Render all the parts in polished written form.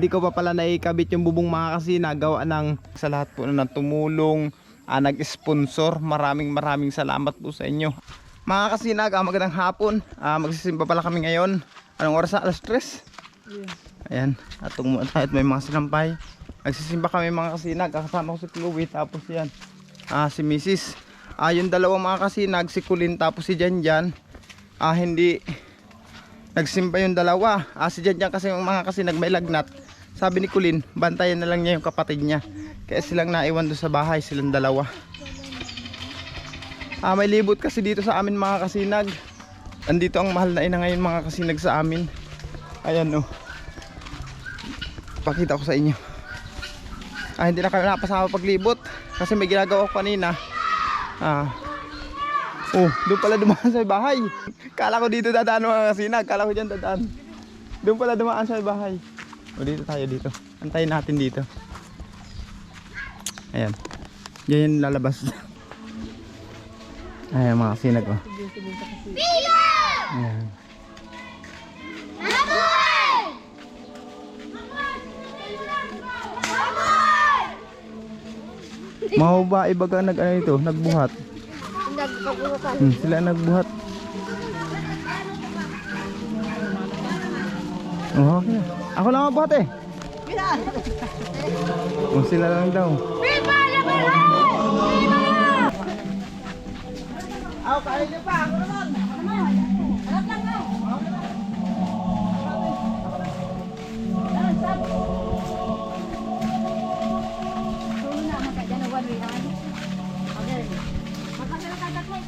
Hindi ko pa pala naikabit yung bubong mga kasinag, gawa ng sa lahat po na tumulong, nag-sponsor. Maraming salamat po sa inyo. Mga kasinag, magandang hapon. Magsisimba pala kami ngayon. Anong oras na? Alas 3? Ayan, atong muna tayo at may mga sinampay. Nagsisimba kami mga kasinag. Kasama ko si Chloe, tapos yan si Mrs. Yung dalawang mga kasinag, si Kulin tapos si Janjan, hindi nagsimba yung dalawa. Si Janjan kasi mga kasinag may lagnat. Sabi ni Kulin, bantayan na lang niya yung kapatid niya. Kaya silang naiwan doon sa bahay, silang dalawa. May libot kasi dito sa amin mga kasinag. Andito ang mahal na ina ngayon mga kasinag sa amin. Ayan oh. Pakita ko sa inyo. Hindi na kami napasama paglibot kasi may ginagawa ko kanina. Doon pala dumaan sa bahay. Kala ko dito dadaan mga kasinag. Kala ko dyan dadaan. Doon pala dumaan sa bahay. Dito tayo dito. Antayin natin dito. Ayan. Diyan yung lalabas. Ayan mga kasinag oh. Ayan. Mahaba ibaga nagbuhat. Sila nagbuhat. Okay. Ako lang magbuhat eh. Sila lang daw. Viva la Virgen! Kain niyo pa. Ako naman. Harap lang daw.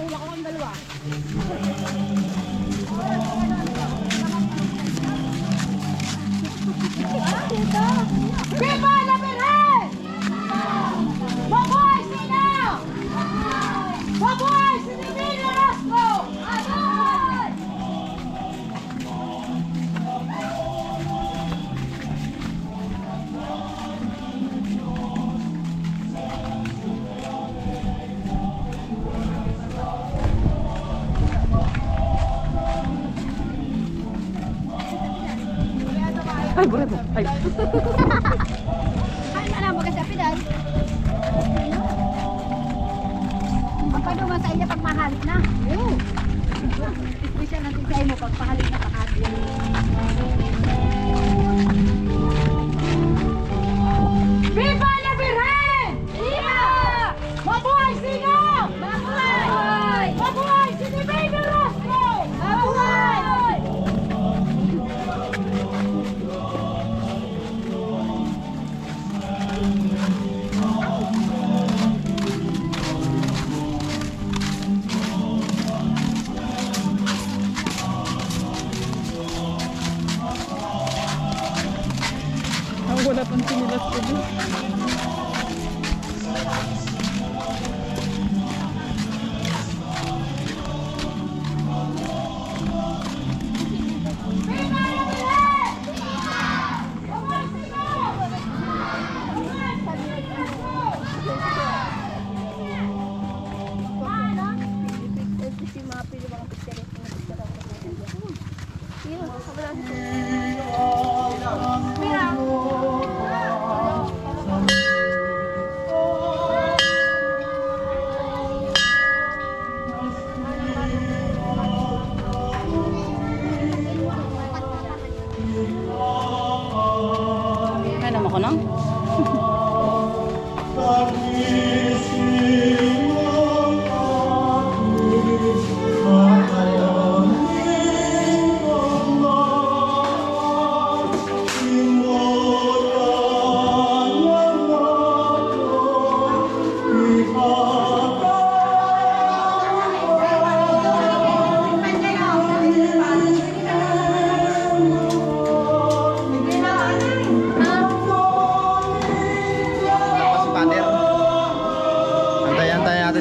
Tulak ko ang dalawa. Viva la Virgen! Mabuhay sila! Mabuhay si Divina Rosco! Mabuhay! Ay, buhay mo. Ay. Ay, alam mo kasi pidan. Ang paduman sa inyo pagmahalit na. Oo. Ispesyal natin sa inyo pagpahalit na pakati. Viva la Virgen! Viva! Mabuhay sino? Mabuhay! Mabuhay si Divina Rosco! Mabuhay! Wala pang sinilas ko dito.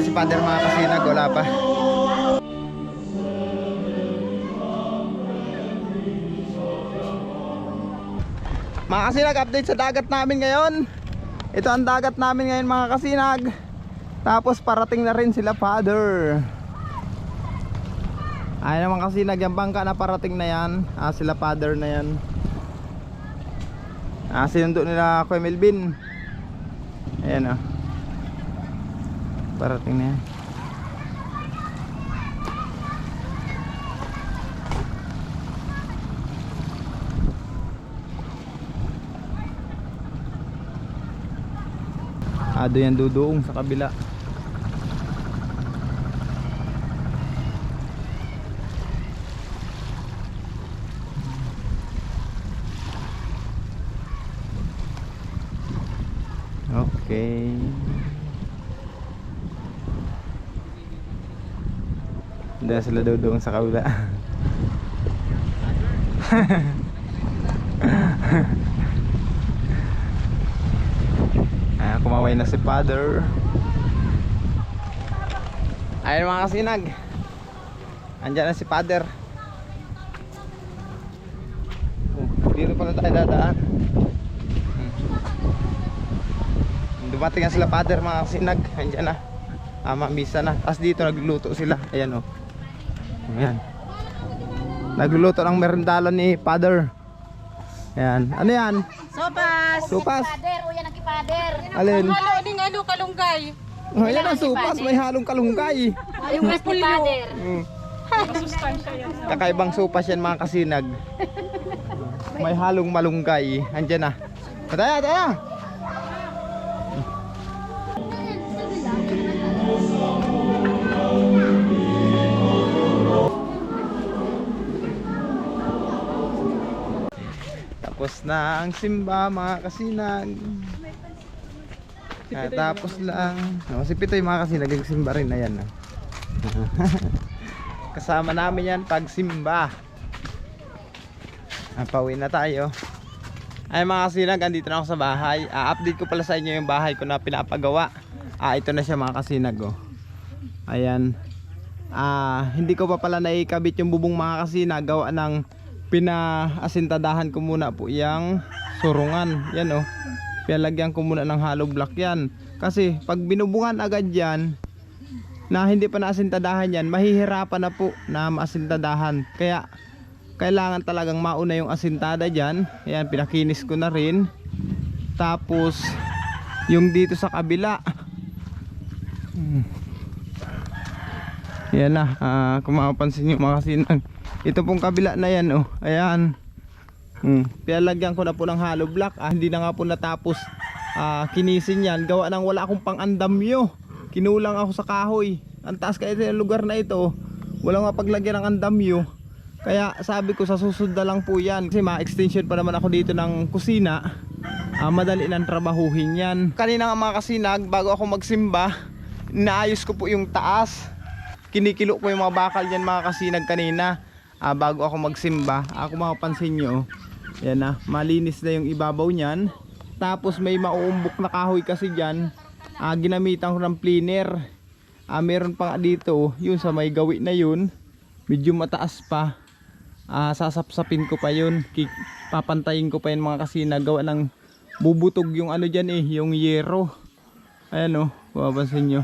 Si Father mga kasinag, wala pa. Mga kasinag, update sa dagat namin ngayon. Ito ang dagat namin ngayon mga kasinag. Tapos parating na rin sila Father. Ay naman kasinag, yung bangka na parating na yan. Sila Father na yan. Sinundo nila Kuya Melvin. Ayan o. Parating na yan. Doon yan duduong sa kabila. Okay. Dahil sila duduong sa kabila. Kumaway na si Father. Ayun mga kasinag, andyan na si Father. Dito pala tayo dadaan. Dumating na sila Father mga kasinag. Andyan na, mamisa na. Tapos dito nagluluto sila. Ayan o. Ayan, nagluluto ng merendala ni Father. Ayan, ano yan? Sopas! Sopas. Pader, o yan ang kipader. Alin? Halo ding ano, kalunggay. Ayan ang sopas, may halong kalunggay. Yung mas ni pader. Kakaibang sopas yan mga kasinag. May halong malunggay. Andyan na. Taya, taya. Tapos na ang simba mga kasinag. Tapos lang. Si Pitoy mga kasinag nagsimba rin. Ayan. Kasama namin yan pag simba. Pauwi na tayo. Ay mga kasinag, andito na ako sa bahay. Update ko pala sa inyo yung bahay ko na pinapagawa. Ito na siya mga kasinag. Ayan. Hindi ko pa pala naikabit yung bubong mga kasinag. Gawa ng pinaasintadahan ko muna po yung surungan. Yan o. Pinalagyan ko muna ng hollow block yan. Kasi pag binubungan agad yan na hindi pa naasintadahan yan, mahihirapan na po na maasintadahan. Kaya kailangan talagang mauna yung asintada dyan. Ayan, pinakinis ko na rin. Tapos yung dito sa kabila, yan na, kung mapapansin nyo mga kasinag, ito pong kabila na yan oh. Ayan. Pinalagyan ko na po ng hollow block. Hindi na nga po natapos kinisin yan. Gawa nang wala akong pang-andamyo. Kinulang ako sa kahoy. Ang taas kasi ng lugar na ito, wala nga paglagyan ng andamyo. Kaya sabi ko sa susunod na lang po yan. Kasi ma-extension pa naman ako dito ng kusina. Madali nang trabahuhin yan. Kanina nga mga kasinag, bago ako magsimba, naayos ko po yung taas. Kinikilo ko yung mga bakal yan mga kasinag kanina. Bago ako magsimba, ako mapapansin nyo, yan na, malinis na yung ibabaw nyan. Tapos may mauumbok na kahoy kasi dyan. Ginamitan ko ng cleaner. Meron pa nga dito, yun sa may gawi na yun, medyo mataas pa. Sasapsapin ko pa yun, papantayin ko pa yun mga kasinag. Gawa ng bubutog yung ano dyan yung yero. Ayan mapapansin nyo.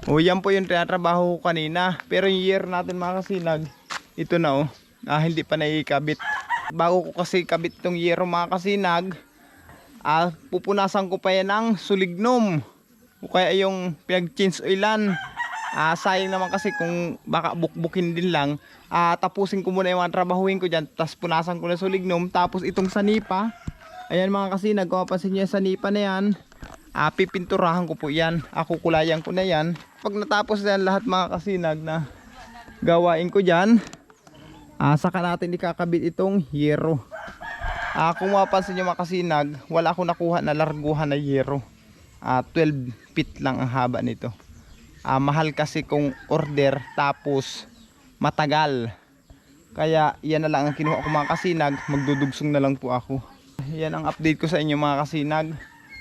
Yan po yung tinatrabaho ko kanina. Pero yung yero natin mga kasinag, ito na hindi pa naikabit. Bago ko kasi kabit itong yero mga kasinag, pupunasan ko pa yan ng sulignom o kaya yung pinag-change oilan. Sayang naman kasi kung baka bukbukin din lang. Tapusin ko muna yung mga trabahuin ko dyan, tapos punasan ko na sulignom. Tapos itong sanipa, ayan mga kasinag, kung mapapansin nyo yung sanipa na yan, pipinturahan ko po yan. Kukulayan ko na yan. Pag natapos na yan lahat mga kasinag na gawain ko dyan, saka natin ikakabit itong yero. Kung mapapansin nyo mga kasinag, wala akong nakuha na larguhan na yero. 12 feet lang ang haba nito. Mahal kasi kung order tapos matagal. Kaya yan na lang ang kinuha ko mga kasinag. Magdudugsong na lang po ako. Yan ang update ko sa inyo mga kasinag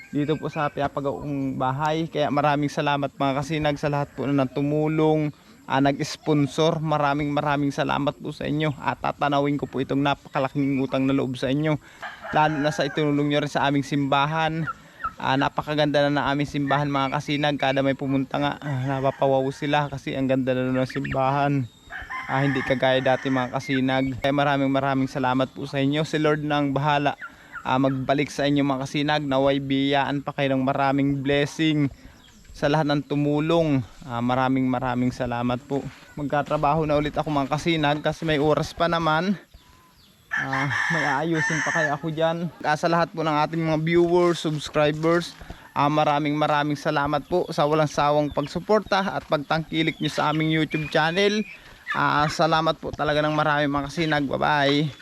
dito po sa pinapagawang bahay. Kaya maraming salamat mga kasinag sa lahat po na tumulong, nag-sponsor. Maraming salamat po sa inyo. Tatanawin ko po itong napakalaking utang na loob sa inyo, lalo na sa itinulong nyo rin sa aming simbahan. Napakaganda na ng aming simbahan mga kasinag. Kada may pumunta nga, napapawaw sila kasi ang ganda na ng simbahan. Hindi kagaya dati mga kasinag. Kaya maraming salamat po sa inyo. Si Lord nang bahala magbalik sa inyo mga kasinag. Naway biyaan pa kayo ng maraming blessing sa lahat ng tumulong. Maraming salamat po. Magkatrabaho na ulit ako mga kasinag kasi may oras pa naman. May aayusin pa kaya ako dyan. Sa lahat po ng ating mga viewers, subscribers, maraming salamat po sa walang sawang pagsuporta at pagtangkilik nyo sa aming YouTube channel. Salamat po talaga ng marami mga kasinag. Bye bye.